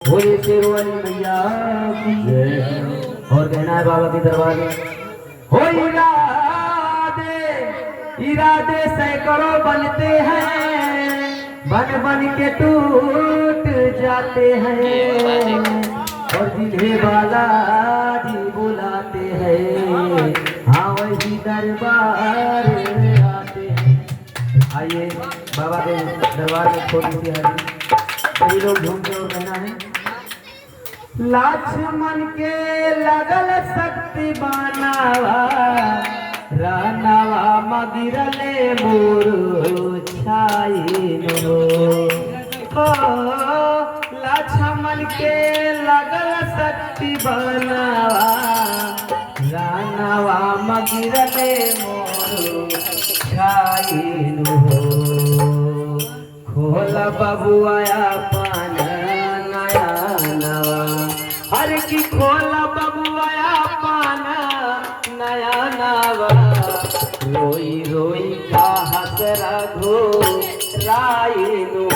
बोले शेरों वाली मैया की जय। और कहना है बाबा के दरबार में, हो इरादे सैकड़ों बनते हैं, बन बन के टूट जाते हैं, और जिन्हें बालाजी बुलाते हैं हाँ वही दरबार आते हैं। आइए बाबा के दरबार में छोटी सी हरी सभी लोग झूमते और कहना है, लक्ष्मण के लगल शक्ति बनावा, रानावा मगिरले मोर छाइनो। लक्ष्मण के लगल शक्ति बनावा, रानावा मगिरले मोर छाइनो। खोल बबुआ पान नया नवा, हर की खोल बबुआ पान नया नवा, रोई रोई का हसरा घो राइनो।